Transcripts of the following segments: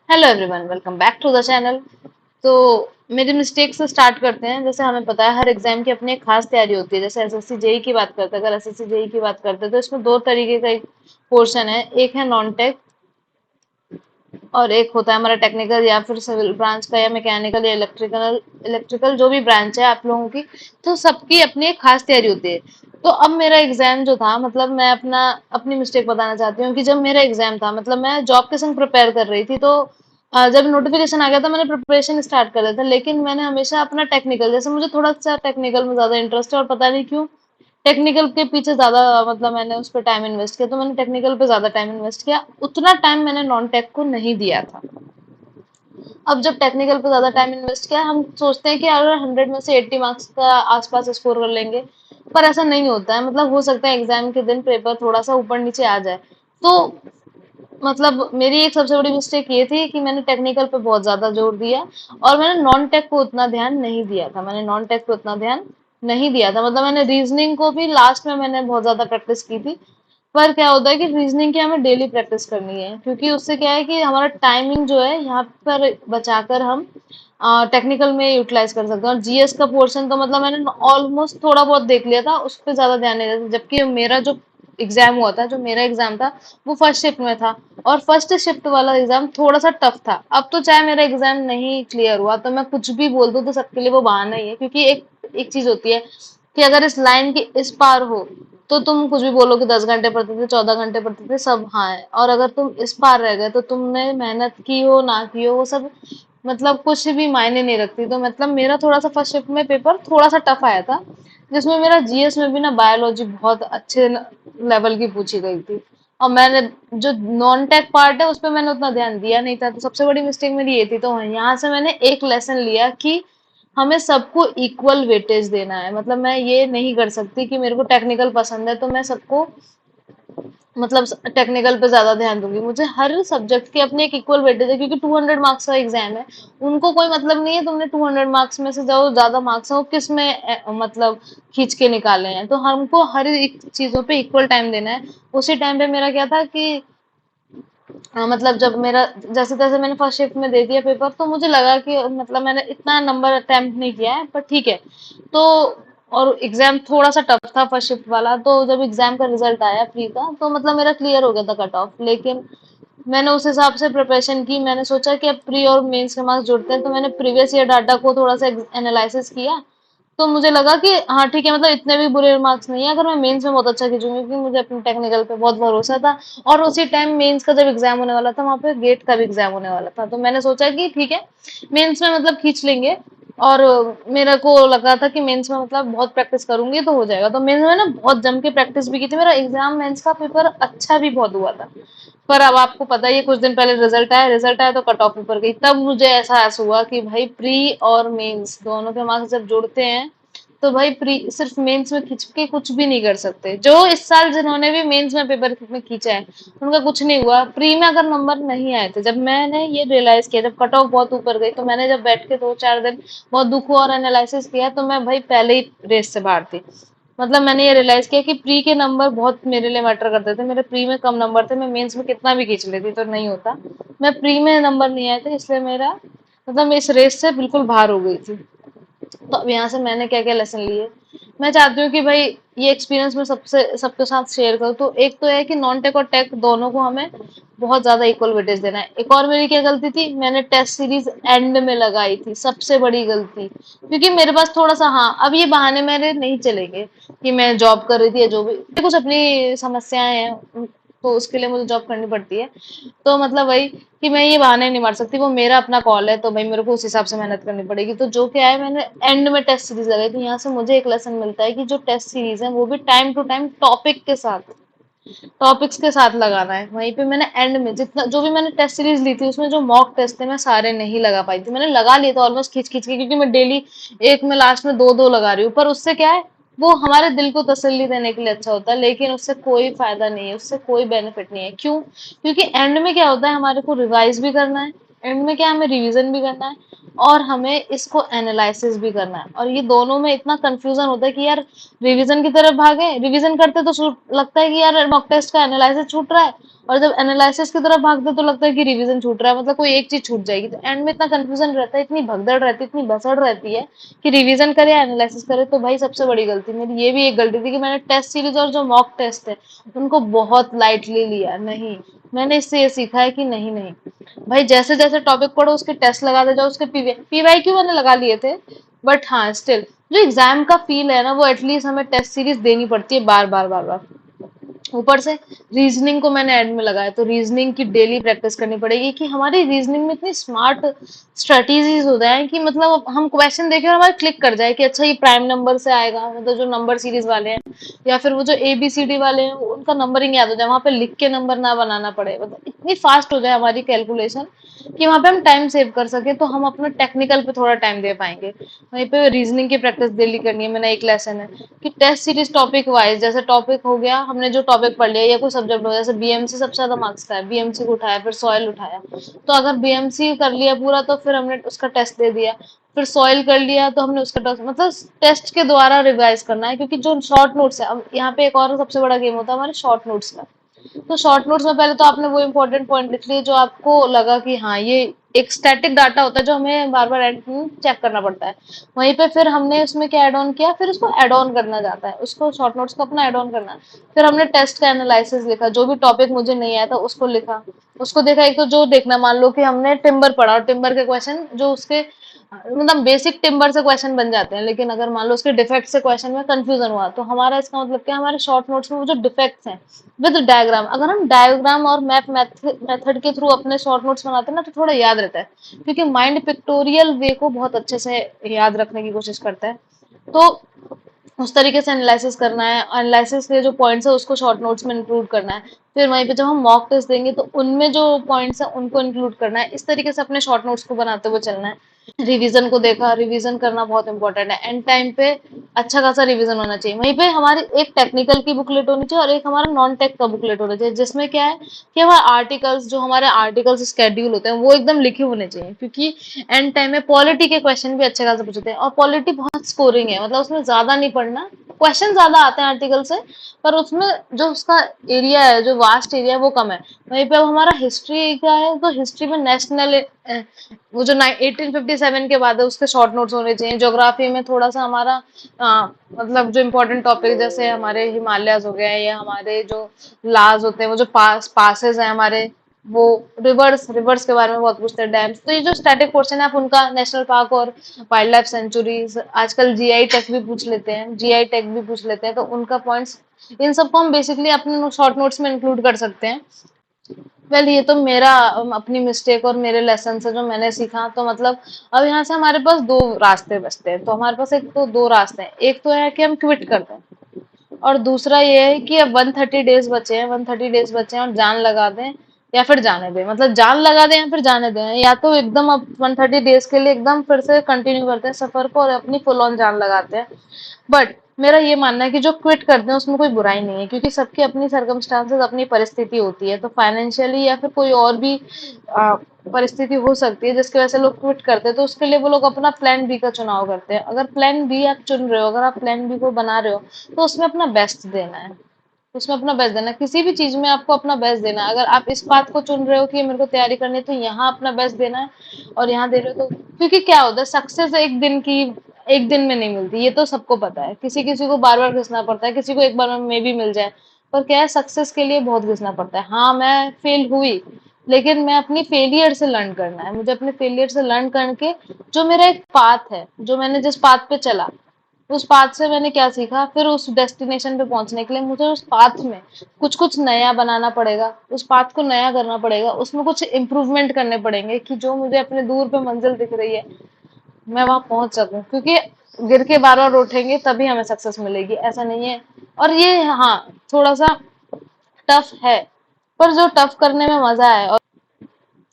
Hello everyone, welcome back to the channel. तो मेरे mistake से स्टार्ट करते हैं। जैसे हमें पता है हर एग्जाम की अपनी एक खास तैयारी होती है। जैसे एसएससी जेई की बात करते हैं, अगर एसएससी जेई की बात करते हैं तो इसमें दो तरीके का एक पोर्शन है। एक है नॉन टेक और एक होता है हमारा टेक्निकल या फिर सिविल ब्रांच का या मैकेनिकल या इलेक्ट्रिकल इलेक्ट्रिकल जो भी ब्रांच है आप लोगों की। तो सबकी अपनी एक खास तैयारी होती है। तो अब मेरा एग्जाम जो था, मतलब मैं अपनी मिस्टेक बताना चाहती हूँ कि जब मेरा एग्जाम था, मतलब मैं जॉब के संग प्रिपेयर कर रही थी। तो जब नोटिफिकेशन आ गया था मैंने प्रिपरेशन स्टार्ट कर दिया था, लेकिन मैंने हमेशा अपना टेक्निकल, जैसे मुझे थोड़ा सा टेक्निकल में ज्यादा इंटरेस्ट है और पता नहीं क्यों टेक्निकल के पीछे ज्यादा, मतलब मैंने उस पर टाइम इन्वेस्ट किया, तो मैंने टेक्निकल पे ज्यादा टाइम इन्वेस्ट किया, उतना टाइम मैंने नॉन टेक को नहीं दिया था। अब जब टेक्निकल पे ज्यादा टाइम इन्वेस्ट किया, हम सोचते हैं कि अगर 100 में से 80 मार्क्स का आसपास स्कोर कर लेंगे, पर ऐसा नहीं होता है। मतलब हो सकता है एग्जाम के दिन पेपर थोड़ा सा ऊपर नीचे आ जाए। तो मतलब मेरी एक सबसे बड़ी मिस्टेक ये थी कि मैंने टेक्निकल पे बहुत ज्यादा जोर दिया और मैंने नॉन टेक को उतना ध्यान नहीं दिया था। मैंने नॉन टेक पे उतना ध्यान नहीं दिया था। मतलब मैंने रीजनिंग को भी लास्ट में मैंने बहुत ज्यादा प्रैक्टिस की थी। पर क्या होता है कि रीजनिंग की हमें डेली प्रैक्टिस करनी है, क्योंकि उससे क्या है कि हमारा टाइमिंग जो है यहाँ पर बचाकर हम टेक्निकल में यूटिलाइज कर सकते हैं। और जीएस का पोर्शन तो मतलब मैंने ऑलमोस्ट थोड़ा बहुत देख लिया था, उस पर ज्यादा ध्यान नहीं देता। जबकि मेरा जो एग्जाम हुआ था, जो मेरा एग्जाम था, वो फर्स्ट शिफ्ट में था और फर्स्ट शिफ्ट वाला एग्जाम थोड़ा सा टफ था। अब तो चाहे मेरा एग्जाम नहीं क्लियर हुआ तो मैं कुछ भी बोल दूं तो सबके लिए वो बहाना ही है, क्योंकि एक एक चीज होती है कि अगर इस लाइन के इस पार हो तो तुम कुछ भी बोलो कि 10 घंटे पढ़ते थे, 14 घंटे पढ़ते थे, सब हाँ है। और अगर तुम इस पार रह गए तो तुमने मेहनत की हो ना की हो वो सब मतलब कुछ भी मायने नहीं रखती। तो मतलब मेरा थोड़ा सा फर्स्ट शिफ्ट में पेपर थोड़ा सा टफ आया था, जिसमें मेरा जीएस में भी ना बायोलॉजी बहुत अच्छे लेवल की पूछी गई थी। और मैंने जो नॉन टेक पार्ट है उस पर मैंने उतना ध्यान दिया नहीं था। तो सबसे बड़ी मिस्टेक मेरी ये थी। तो यहाँ से मैंने एक लेसन लिया कि हमें सबको इक्वल वेटेज देना है। मतलब मैं ये नहीं कर सकती कि मेरे को टेक्निकल पसंद है तो मैं सबको मतलब टेक्निकल पे ज्यादा ध्यान दूंगी। मुझे हर सब्जेक्ट की अपनी एक इक्वल वेटेज है, क्योंकि 200 मार्क्स का एग्जाम है। उनको कोई मतलब नहीं है तुमने 200 मार्क्स में से जो ज्यादा मार्क्स है वो किस में मतलब खींच के निकाले हैं। तो हमको हर एक चीजों पे इक्वल टाइम देना है। उसी टाइम पे मेरा क्या था कि मतलब जब मेरा जैसे तैसे मैंने फर्स्ट शिफ्ट में दे दिया पेपर, तो मुझे लगा कि मतलब मैंने इतना नंबर अटेम्प्ट नहीं किया है, पर ठीक है। तो और एग्जाम थोड़ा सा टफ था फर्स्ट शिफ्ट वाला। तो जब एग्जाम का रिजल्ट आया प्री का, तो मतलब मेरा क्लियर हो गया था कट ऑफ। लेकिन मैंने उस हिसाब से प्रिपरेशन की। मैंने सोचा कि अब प्री और मेंस के मार्क्स जुड़ते हैं, तो मैंने प्रीवियस ईयर डाटा को थोड़ा सा एनालिसिस किया। तो मुझे लगा कि हाँ ठीक है, मतलब इतने भी बुरे मार्क्स नहीं है अगर मैं मेंस में बहुत अच्छा खींचूंगी, क्योंकि मुझे अपने टेक्निकल पे बहुत भरोसा था। और उसी टाइम मेंस का जब एग्जाम होने वाला था, वहां पे गेट का भी एग्जाम होने वाला था। तो मैंने सोचा कि ठीक है, मेंस में मतलब खींच लेंगे। और मेरे को लगा था कि मेंस में मतलब बहुत प्रैक्टिस करूंगी तो हो जाएगा। तो मेंस में ना बहुत जम के प्रैक्टिस भी की थी। मेरा एग्जाम मेंस का पेपर अच्छा भी बहुत हुआ था। पर अब आपको पता ही है, कुछ दिन पहले रिजल्ट आया तो कट ऑफ ऊपर गई। तब मुझे एहसास हुआ कि भाई प्री और मेंस दोनों के मार्क्स जब जुड़ते हैं तो भाई प्री सिर्फ मेंस में खींच के कुछ भी नहीं कर सकते। जो इस साल जिन्होंने भी मेंस में पेपर में खींचा है उनका कुछ नहीं हुआ। प्री में अगर नंबर नहीं आए थे, जब मैंने ये रियलाइज किया, जब कट ऑफ बहुत ऊपर गई, तो मैंने जब बैठ के 2-4 दिन बहुत दुख हुआ और एनालिसिस किया, तो मैं भाई पहले ही रेस से बाहर थी। मतलब मैंने ये रियलाइज किया कि प्री के नंबर बहुत मेरे लिए मैटर करते थे। मेरे प्री में कम नंबर थे, मैं मेंस में कितना भी खींच लेती तो नहीं होता। मैं प्री में नंबर नहीं आए थे, इसलिए मेरा मतलब मैं इस रेस से बिल्कुल बाहर हो गई थी। तो अब यहाँ से मैंने क्या क्या लेसन लिए, मैं चाहती हूँ कि भाई ये एक्सपीरियंस मैं सबसे सबके साथ शेयर करूँ। तो एक तो है कि नॉन टेक और टेक दोनों को हमें बहुत ज्यादा इक्वल वेटेज देना है। एक और मेरी क्या गलती थी, मैंने टेस्ट सीरीज एंड में लगाई थी, सबसे बड़ी गलती। क्योंकि मेरे पास थोड़ा सा, हाँ अब ये बहाने मेरे नहीं चलेंगे कि मैं जॉब कर रही थी या जो भी, कुछ अपनी समस्याएं हैं तो उसके लिए मुझे जॉब करनी पड़ती है। तो मतलब वही कि मैं ये बहाने नहीं मार सकती, वो मेरा अपना कॉल है, तो भाई मेरे को उस हिसाब से मेहनत करनी पड़ेगी। तो जो क्या है, मैंने एंड में टेस्ट सीरीज लगाई थी। यहाँ से मुझे एक लेसन मिलता है कि जो टेस्ट सीरीज है वो भी टाइम टू टाइम टॉपिक्स के साथ लगाना है। वहीं पे मैंने एंड में जितना जो भी मैंने टेस्ट सीरीज ली थी, उसमें जो मॉक टेस्ट थे मैं सारे नहीं लगा पाई थी। मैंने लगा लिए थे ऑलमोस्ट खींच खींच के, क्योंकि मैं डेली एक में लास्ट में दो दो लगा रही हूँ। पर उससे क्या है, वो हमारे दिल को तसल्ली देने के लिए अच्छा होता है, लेकिन उससे कोई फायदा नहीं है, उससे कोई बेनिफिट नहीं है। क्यों? क्योंकि एंड में क्या होता है, हमारे को रिवाइज भी करना है, एंड में क्या है, हमें रिवीजन भी करना है और हमें इसको एनालिसिस भी करना है। और ये दोनों में इतना कंफ्यूजन होता है कि यार रिवीजन की तरफ भागे, रिवीजन करते तो लगता है कि यार मॉक टेस्ट का एनालिसिस छूट रहा है, और जब एनालिसिस की तरफ भागते तो लगता है कि रिवीजन छूट रहा है, मतलब कोई एक चीज छूट जाएगी। तो एंड में इतना कंफ्यूजन रहता है, इतनी भगदड़ रहती है, इतनी भसड़ रहती है कि रिवीजन करे या एनालिसिस करे। तो भाई सबसे बड़ी गलती मेरी ये भी एक गलती थी कि मैंने टेस्ट सीरीज और जो मॉक टेस्ट है उनको बहुत लाइटली लिया। नहीं, मैंने इससे ये सीखा है कि नहीं नहीं भाई, जैसे जैसे टॉपिक पढ़ो उसके टेस्ट लगाते जाओ, उसके पीवाई क्यू मैंने लगा लिए थे, बट हाँ स्टिल जो एग्जाम का फील है ना, वो एटलीस्ट हमें टेस्ट सीरीज देनी पड़ती है बार बार बार बार। ऊपर से रीजनिंग को मैंने एड में लगाया, तो रीजनिंग की डेली प्रैक्टिस करनी पड़ेगी कि हमारी रीजनिंग में इतनी स्मार्ट स्ट्रेटेजीज हो जाए कि मतलब हम क्वेश्चन देखें और हमारे क्लिक कर जाए कि अच्छा ये प्राइम नंबर से आएगा, मतलब जो नंबर सीरीज वाले हैं, या फिर वो जो ABCD वाले हैं उनका नंबरिंग याद हो जाए, वहां पे लिख के नंबर ना बनाना पड़े, मतलब इतनी फास्ट हो जाए हमारी कैलकुलेशन कि वहां पे हम टाइम सेव कर सके, तो हम अपने टेक्निकल पे थोड़ा टाइम दे पाएंगे। वहीं पे रीजनिंग की प्रैक्टिस डेली करनी है। मेरा एक लेसन है कि टेस्ट सीरीज टॉपिक वाइज, जैसे टॉपिक हो गया, हमने जो टॉपिक पढ़ लिया या कोई सब्जेक्ट हो, जैसे BMC सबसे ज्यादा मार्क्स का है, BMC को उठाया, फिर सॉइल उठाया, तो अगर BMC कर लिया पूरा तो फिर हमने उसका टेस्ट दे दिया, फिर सॉइल कर लिया तो हमने उसका टेस्ट, मतलब टेस्ट के द्वारा रिवाइज करना है। क्योंकि जो शॉर्ट नोट्स है, अब यहाँ पे एक और सबसे बड़ा गेम होता है हमारे शॉर्ट नोट्स का। तो शॉर्ट नोट्स में पहले तो आपने वो इंपॉर्टेंट पॉइंट लिख लिए जो आपको लगा कि हाँ ये एक स्टैटिक डाटा होता है जो हमें बार बार एंड में चेक करना पड़ता है। वहीं पे फिर हमने उसमें क्या ऐड ऑन किया, फिर उसको ऐड ऑन करना जाता है, उसको शॉर्ट नोट्स को अपना ऐड ऑन करना है। फिर हमने टेस्ट का एनालिसिस लिखा, जो भी टॉपिक मुझे नहीं आया था उसको लिखा, उसको देखा। एक तो जो देखना, मान लो कि हमने टिम्बर पढ़ा और टिम्बर के क्वेश्चन जो उसके मतलब बेसिक टिम्बर से क्वेश्चन बन जाते हैं, लेकिन अगर मान लो उसके डिफेक्ट से क्वेश्चन में कंफ्यूजन हुआ, तो हमारा इसका मतलब क्या, हमारे शॉर्ट नोट्स में वो जो डिफेक्ट्स हैं विद डायग्राम, अगर हम डायग्राम और मैप मेथड के थ्रू अपने शॉर्ट नोट्स बनाते हैं ना, तो थोड़ा याद रहता है, क्योंकि माइंड पिक्टोरियल वे को बहुत अच्छे से याद रखने की कोशिश करता है। तो उस तरीके से एनालिसिस करना है, एनालिसिस के जो पॉइंट्स है उसको शॉर्ट नोट्स में इंक्लूड करना है। फिर वहीं पे जब हम मॉक टेस्ट देंगे तो उनमें जो पॉइंट्स है उनको इंक्लूड करना है। इस तरीके से अपने शॉर्ट नोट्स को बनाते हुए चलना है। रिवीजन को देखा, रिवीजन करना बहुत इंपॉर्टेंट है, एंड टाइम पे अच्छा खासा रिवीजन होना चाहिए। वहीं पे हमारी एक टेक्निकल की बुकलेट होनी चाहिए और एक हमारा नॉन टेक का बुकलेट होना चाहिए, जिसमें क्या है कि हमारे आर्टिकल्स, जो हमारे आर्टिकल्स स्केड्यूल होते हैं वो एकदम लिखे होने चाहिए, क्योंकि एंड टाइम में पॉलिटी के क्वेश्चन भी अच्छे खासे पूछते हैं। और पॉलिटी बहुत स्कोरिंग है, मतलब उसमें ज्यादा नहीं पढ़ना, क्वेश्चन ज्यादा आते हैं आर्टिकल से, पर उसमें जो उसका एरिया है, जो वास्ट एरिया है वो कम है। वहीं पे अब हमारा हिस्ट्री का है, तो हिस्ट्री में नेशनल वो जो 1857 के बाद है उसके शॉर्ट नोट्स होने चाहिए। ज्योग्राफी में थोड़ा सा हमारा मतलब जो इम्पोर्टेंट टॉपिक जैसे हमारे हिमालयस हो गए, या हमारे जो लाज होते हैं, वो जो पासेस हैं हमारे, वो रिवर्स रिवर्स के बारे में बहुत पूछते हैं, डैम्स। तो ये जो स्टैटिक पोर्शन है आप उनका, नेशनल पार्क और वाइल्ड लाइफ सेंचुरीज, आजकल GI टैग भी पूछ लेते हैं, GI टैग भी पूछ लेते हैं, तो उनका पॉइंट्स, इन सबको हम बेसिकली अपने शॉर्ट नोट्स में इंक्लूड कर सकते हैं। वेल ये तो मेरा अपनी मिस्टेक और मेरे लेसन से जो मैंने सीखा, तो मतलब अब यहाँ से हमारे पास दो रास्ते बचते हैं। तो हमारे पास एक तो दो रास्ते हैं, एक तो है कि हम क्विट कर दें, और दूसरा ये है कि अब 130 डेज बचे हैं, 130 डेज बचे हैं और जान लगा दें या फिर जाने दें, मतलब जान लगा दें या फिर जाने दें, या तो एकदम अब 130 डेज के लिए एकदम फिर से कंटिन्यू करते हैं सफर को और अपनी फुल ऑन जान लगाते हैं। बट मेरा ये मानना है कि जो क्विट करते हैं उसमें कोई बुराई नहीं है, क्योंकि सबकी अपनी सर्कमस्टांसेस, अपनी परिस्थिति होती है। तो फाइनेंशियली या फिर कोई और भी आ, परिस्थिति हो सकती है जिसकी वजह से लोग क्विट करते हैं, तो उसके लिए वो लोग अपना प्लान बी का चुनाव करते हैं। अगर प्लान बी आप चुन रहे हो, अगर आप प्लान बी को बना रहे हो, तो उसमें अपना बेस्ट देना है, उसमें अपना बेस्ट देना है। किसी भी चीज में आपको अपना बेस्ट देना है। अगर आप इस बात को चुन रहे हो कि मेरे को तैयारी करनी है, तो यहाँ अपना बेस्ट देना है, और यहाँ दे रहे हो तो, क्योंकि क्या होता है, सक्सेस एक दिन में नहीं मिलती, ये तो सबको पता है। किसी किसी को बार बार घिसना पड़ता है, किसी को एक बार में भी मिल जाए, पर क्या है, सक्सेस के लिए बहुत घिसना पड़ता है। हाँ मैं फेल हुई, लेकिन मैं अपनी फेलियर से लर्न करना है, मुझे अपने फेलियर से लर्न करके जो मेरा एक पाथ है, जो मैंने जिस पाथ पे चला, उस पाथ से मैंने क्या सीखा, फिर उस डेस्टिनेशन पे पहुंचने के लिए मुझे उस पाथ में कुछ कुछ नया बनाना पड़ेगा, उस पाथ को नया करना पड़ेगा, उसमें कुछ इम्प्रूवमेंट करने पड़ेंगे कि जो मुझे अपने दूर पे मंजिल दिख रही है मैं वहां पहुंच सकूं। क्योंकि गिर के बार बार उठेंगे तभी हमें सक्सेस मिलेगी, ऐसा नहीं है। और ये हाँ थोड़ा सा टफ है, पर जो टफ करने में मजा है, और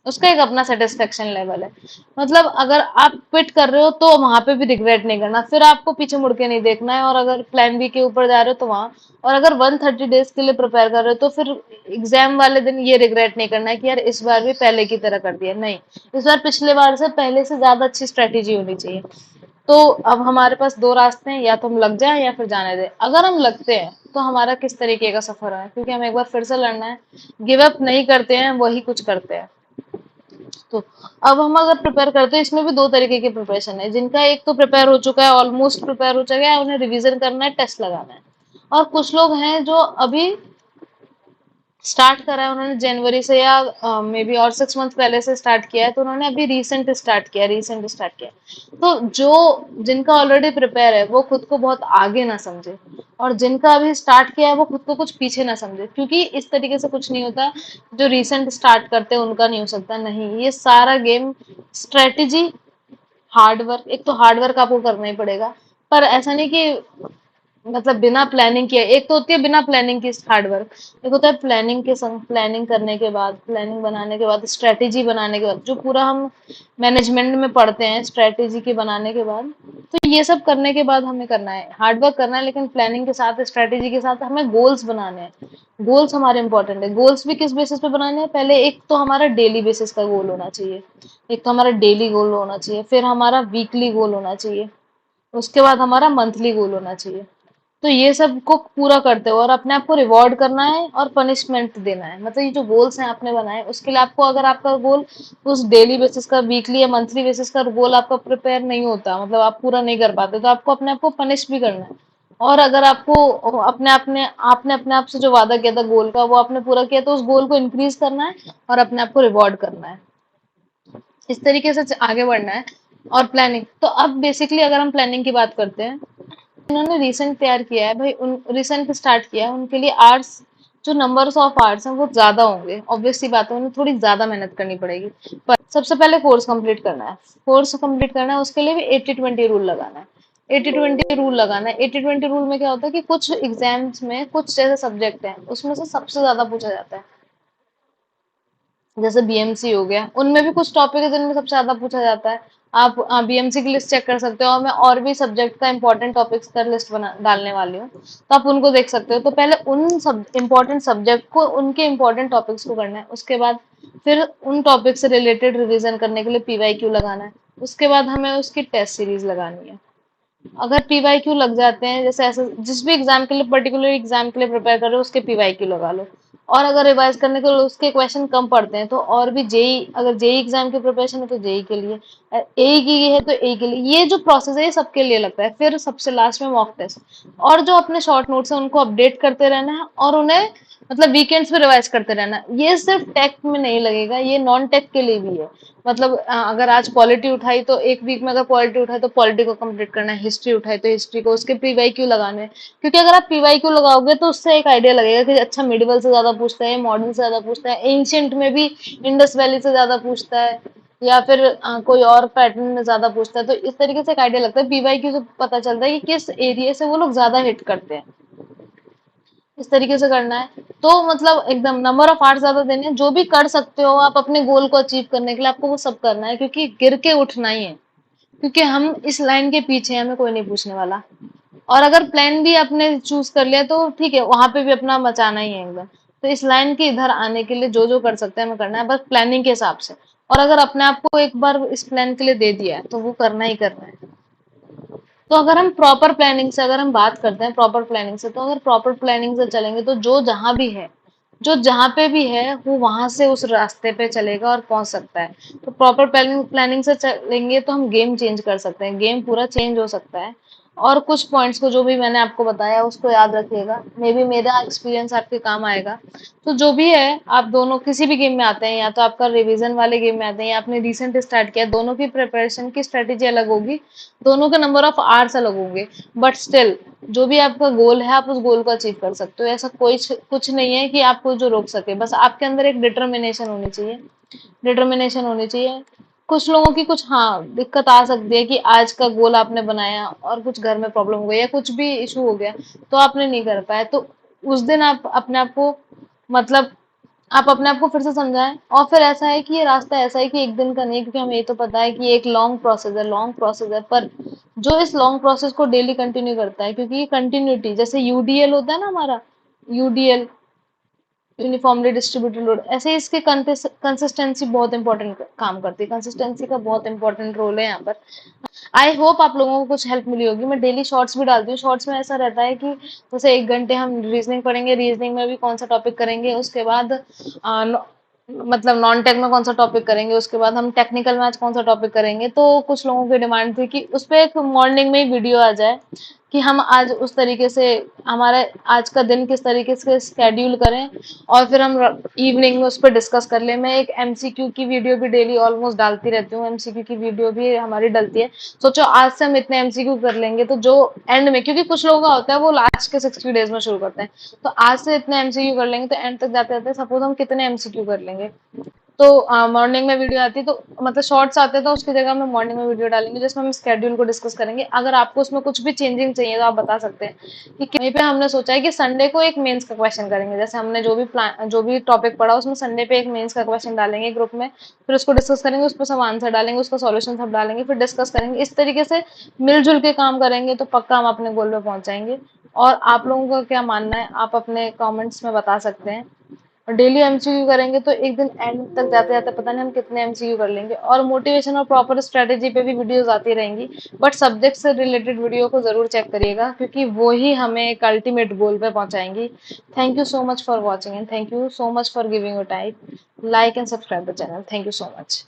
उसका एक अपना सेटिस्फेक्शन लेवल है। मतलब अगर आप क्विट कर रहे हो तो वहां पे भी रिग्रेट नहीं करना, फिर आपको पीछे मुड़ के नहीं देखना है, और अगर प्लान बी के ऊपर जा रहे हो तो वहां, और अगर 130 डेज के लिए प्रिपेयर कर रहे हो तो फिर एग्जाम वाले दिन ये रिग्रेट नहीं करना है कि यार इस बार भी पहले की तरह कर दिया, नहीं, इस बार पिछले बार से पहले से ज्यादा अच्छी स्ट्रेटेजी होनी चाहिए। तो अब हमारे पास दो रास्ते हैं, या तो हम लग जाएं या फिर जाने दें। अगर हम लगते हैं तो हमारा किस तरीके का सफर है, क्योंकि हमें एक बार फिर से लड़ना है, गिव अप नहीं करते हैं, वही कुछ करते हैं। तो अब हम अगर प्रिपेयर करते हैं, इसमें भी दो तरीके की प्रिपरेशन है, जिनका एक तो प्रिपेयर हो चुका है, ऑलमोस्ट प्रिपेयर हो चुका है, उन्हें रिवीजन करना है, टेस्ट लगाना है। और कुछ लोग हैं जो अभी स्टार्ट करा है, उन्होंने जनवरी से या मे बी और 6 मंथ पहले से स्टार्ट किया है, तो उन्होंने अभी रिसेंट स्टार्ट किया है। तो जो जिनका ऑलरेडी प्रिपेयर है वो खुद को बहुत आगे ना समझे, और जिनका अभी स्टार्ट किया है वो खुद को कुछ पीछे ना समझे, क्योंकि इस तरीके से कुछ नहीं होता। जो रिसेंट स्टार्ट करते हैं उनका नहीं हो सकता, नहीं, ये सारा गेम स्ट्रेटेजी, हार्ड वर्क, एक तो हार्ड वर्क आपको करना ही पड़ेगा, पर ऐसा नहीं कि मतलब बिना प्लानिंग किए। एक तो होती है बिना प्लानिंग की हार्ड वर्क, एक होता है प्लानिंग के संग, प्लानिंग करने के बाद, प्लानिंग बनाने के बाद, स्ट्रेटेजी बनाने के बाद, जो पूरा हम मैनेजमेंट में पढ़ते हैं, स्ट्रेटेजी के बनाने के बाद। तो ये सब करने के बाद हमें करना है, हार्ड वर्क करना है, लेकिन प्लानिंग के साथ, स्ट्रेटेजी के साथ हमें गोल्स बनाने हैं। गोल्स हमारे इंपॉर्टेंट है। गोल्स भी किस बेसिस पे बनाने हैं, पहले एक तो हमारा डेली बेसिस का गोल होना चाहिए, एक तो हमारा डेली गोल होना चाहिए, फिर हमारा वीकली गोल होना चाहिए, उसके बाद हमारा मंथली गोल होना चाहिए। तो ये सब को पूरा करते हो और अपने आप को रिवॉर्ड करना है और पनिशमेंट देना है। मतलब ये जो गोल्स हैं आपने बनाए, उसके लिए आपको, अगर आपका गोल उस डेली बेसिस का, वीकली या मंथली बेसिस का गोल आपका प्रिपेयर नहीं होता, मतलब आप पूरा नहीं कर पाते, तो आपको अपने आप को पनिश भी करना है। और अगर आपको अपने आपने आपने अपने आप से जो वादा किया था गोल का, वो आपने पूरा किया, तो उस गोल को इंक्रीज करना है और अपने आप को रिवॉर्ड करना है। इस तरीके से आगे बढ़ना है। और प्लानिंग, तो अब बेसिकली अगर हम प्लानिंग की बात करते हैं, उन्होंने रिसेंट तैयार किया है भाई, उन रिसेंट स्टार्ट किया है, उनके लिए आर्ट्स, जो नंबर्स ऑफ आर्ट्स हैं वो ज्यादा होंगे, ऑब्वियस सी बात है, उन्हें थोड़ी ज्यादा मेहनत करनी पड़ेगी। पर सबसे पहले कोर्स कंप्लीट करना है, कोर्स कंप्लीट करना है, उसके लिए भी 80-20 रूल लगाना है। 80-20 रूल लगाना है। 80-20 रूल में क्या होता है कि कुछ एग्जाम्स में कुछ जैसे सब्जेक्ट हैं, उसमें से सबसे ज्यादा पूछा जाता है, जैसे बीएमसी हो गया, उनमें भी कुछ टॉपिक है जिनमें सबसे ज्यादा पूछा जाता है। आप बीएमसी की लिस्ट चेक कर सकते हो, और मैं और भी सब्जेक्ट का इंपॉर्टेंट टॉपिक्स का लिस्ट बना डालने वाली हूँ, तो आप उनको देख सकते हो। तो पहले उन सब इंपॉर्टेंट सब्जेक्ट को, उनके इंपॉर्टेंट टॉपिक्स को करना है, उसके बाद फिर उन टॉपिक से रिलेटेड रिवीजन करने के लिए पीवाईक्यू लगाना है, उसके बाद हमें उसकी टेस्ट सीरीज लगानी है। अगर पीवाईक्यू लग जाते हैं, जैसे ऐसे जिस भी एग्जाम के लिए, पर्टिकुलर एग्जाम के लिए प्रिपेयर कर रहे हो, उसके पीवाईक्यू लगा लो। और अगर रिवाइज करने के लिए उसके क्वेश्चन कम पड़ते हैं, तो और भी जेई, अगर जेई एग्जाम की प्रिपरेशन है तो जेई के लिए, एई की है तो एई के लिए, ये जो प्रोसेस है ये सबके लिए लगता है। फिर सबसे लास्ट में मॉक टेस्ट, और जो अपने शॉर्ट नोट्स है उनको अपडेट करते रहना है, और उन्हें मतलब वीकेंड्स पे रिवाइज करते रहना है। ये सिर्फ टेक में नहीं लगेगा, ये नॉन टेक के लिए भी है। मतलब अगर आज पॉलिटी उठाई तो एक वीक में अगर पॉलिटी उठाई तो पॉलिटी को कंप्लीट करना है, हिस्ट्री उठाई तो हिस्ट्री को, उसके पीवाईक्यू लगाने हैं। क्योंकि अगर आप पीवाईक्यू लगाओगे तो उससे एक आइडिया लगेगा कि अच्छा मिडिवल से ज्यादा पूछता है, मॉडर्न से ज्यादा पूछता है, एंशियंट में भी इंडस वैली से ज्यादा पूछता है, या फिर कोई और पैटर्न में ज्यादा पूछता है। तो इस तरीके से एक आइडिया लगता है, पीवाईक्यू से पता चलता है कि किस एरिया से वो लोग ज्यादा हिट करते हैं। इस तरीके से करना है। तो मतलब एकदम नंबर ऑफ आवर्स ज्यादा देने हैं, जो भी कर सकते हो आप अपने गोल को अचीव करने के लिए, आपको वो सब करना है, क्योंकि गिर के उठना ही है। क्योंकि हम इस लाइन के पीछे हैं, हमें कोई नहीं पूछने वाला। और अगर प्लान भी आपने चूज कर लिया तो ठीक है, वहां पे भी अपना मचाना ही है एकदम। तो इस लाइन के इधर आने के लिए जो जो कर सकते हैं हमें करना है, बस प्लानिंग के हिसाब से। और अगर अपने आप को एक बार इस प्लान के लिए दे दिया है तो वो करना ही करना है। तो अगर हम प्रॉपर प्लानिंग से, अगर हम बात करते हैं प्रॉपर प्लानिंग से, तो अगर प्रॉपर प्लानिंग से चलेंगे तो जो जहां भी है, जो जहां पे भी है वो वहां से उस रास्ते पे चलेगा और पहुंच सकता है। तो प्रॉपर प्लानिंग प्लानिंग से चलेंगे तो हम गेम चेंज कर सकते हैं, गेम पूरा चेंज हो सकता है। और कुछ पॉइंट्स को जो भी मैंने आपको बताया उसको याद रखिएगा, मे बी मेरा एक्सपीरियंस आपके काम आएगा। तो जो भी है, आप दोनों किसी भी गेम में आते हैं, या तो आपका रिवीजन वाले गेम में आते हैं, या आपने रिसेंट स्टार्ट किया, दोनों की प्रिपरेशन की स्ट्रेटेजी अलग होगी, दोनों के नंबर ऑफ आवर्स अलग होंगे। बट स्टिल जो भी आपका गोल है, आप उस गोल को अचीव कर सकते हो। ऐसा कोई कुछ नहीं है कि आपको जो रोक सके, बस आपके अंदर एक डिटर्मिनेशन होनी चाहिए, डिटर्मिनेशन होनी चाहिए। कुछ लोगों की कुछ, हाँ, दिक्कत आ सकती है कि आज का गोल आपने बनाया और कुछ घर में प्रॉब्लम हो गई या कुछ भी इशू हो गया, तो आपने नहीं कर पाया, तो उस दिन आप अपने आप को मतलब आप अपने आप को फिर से समझाएं, और फिर ऐसा है कि ये रास्ता ऐसा है कि एक दिन का नहीं है, क्योंकि हमें ये तो पता है कि ये एक लॉन्ग प्रोसेस है, पर जो इस लॉन्ग प्रोसेस को डेली कंटिन्यू करता है, क्योंकि ये कंटिन्यूटी, जैसे यूडीएल होता है ना हमारा, यूडीएल, यूनिफॉर्मली डिस्ट्रीब्यूटेड लोड, ऐसे ही इसकी कंसिस्टेंसी बहुत इंपॉर्टेंट काम करती है, कंसिस्टेंसी का बहुत इंपॉर्टेंट रोल है यहाँ पर। आई होप आप लोगों को कुछ हेल्प मिली होगी। मैं डेली शॉर्ट्स भी डालती हूँ, शॉर्ट्स में ऐसा रहता है कि जैसे 1 घंटे हम रीजनिंग पढ़ेंगे, रीजनिंग में भी कौन सा टॉपिक करेंगे, उसके बाद मतलब नॉन टेक में कौन सा टॉपिक करेंगे, उसके बाद हम टेक्निकल में आज कौन सा टॉपिक करेंगे। तो कुछ लोगों की डिमांड थी कि उस पे एक मॉर्निंग में ही वीडियो आ जाए, कि हम आज उस तरीके से हमारे आज का दिन किस तरीके से स्केड्यूल करें, और फिर हम इवनिंग में उस पर डिस्कस कर लें। मैं एक एमसीक्यू की वीडियो भी डेली ऑलमोस्ट डालती रहती हूँ, एमसीक्यू की वीडियो भी हमारी डलती है। सोचो आज से हम इतने एमसीक्यू कर लेंगे, तो जो एंड में, क्योंकि कुछ लोगों का होता है वो लास्ट के 60 डेज में शुरू करते हैं, तो आज से इतने एमसीक्यू कर लेंगे तो एंड तक जाते जाते सपोज हम कितने एमसीक्यू कर लेंगे। तो मॉर्निंग में वीडियो आती है, तो मतलब शॉर्ट्स आते हैं, तो उसकी जगह हम मॉर्निंग में वीडियो डालेंगे जिसमें हम स्केड्यूल को डिस्कस करेंगे। अगर आपको उसमें कुछ भी चेंजिंग चाहिए तो आप बता सकते हैं। कि वहीं पे हमने सोचा है कि संडे को एक मेंस का क्वेश्चन करेंगे, जैसे हमने जो भी टॉपिक पढ़ा उसमें संडे पे एक मेंस का क्वेश्चन डालेंगे ग्रुप में, फिर उसको डिस्कस करेंगे, उस पर सब आंसर डालेंगे, उसका सॉल्यूशन सब डालेंगे, फिर डिस्कस करेंगे। इस तरीके से मिलजुल के काम करेंगे तो पक्का हम अपने गोल पे पहुंच जाएंगे। और आप लोगों का क्या मानना है, आप अपने कमेंट्स में बता सकते हैं। और डेली एमसीक्यू करेंगे तो एक दिन एंड तक जाते जाते पता नहीं हम कितने एमसीक्यू कर लेंगे। और मोटिवेशन और प्रॉपर स्ट्रेटेजी पे भी वीडियोस आती रहेंगी, बट सब्जेक्ट से रिलेटेड वीडियो को जरूर चेक करिएगा, क्योंकि वो ही हमें एक अल्टीमेट गोल पे पहुंचाएंगी। Thank you so much for watching, and thank you so much for giving your time. Like and subscribe the channel. Thank you so much.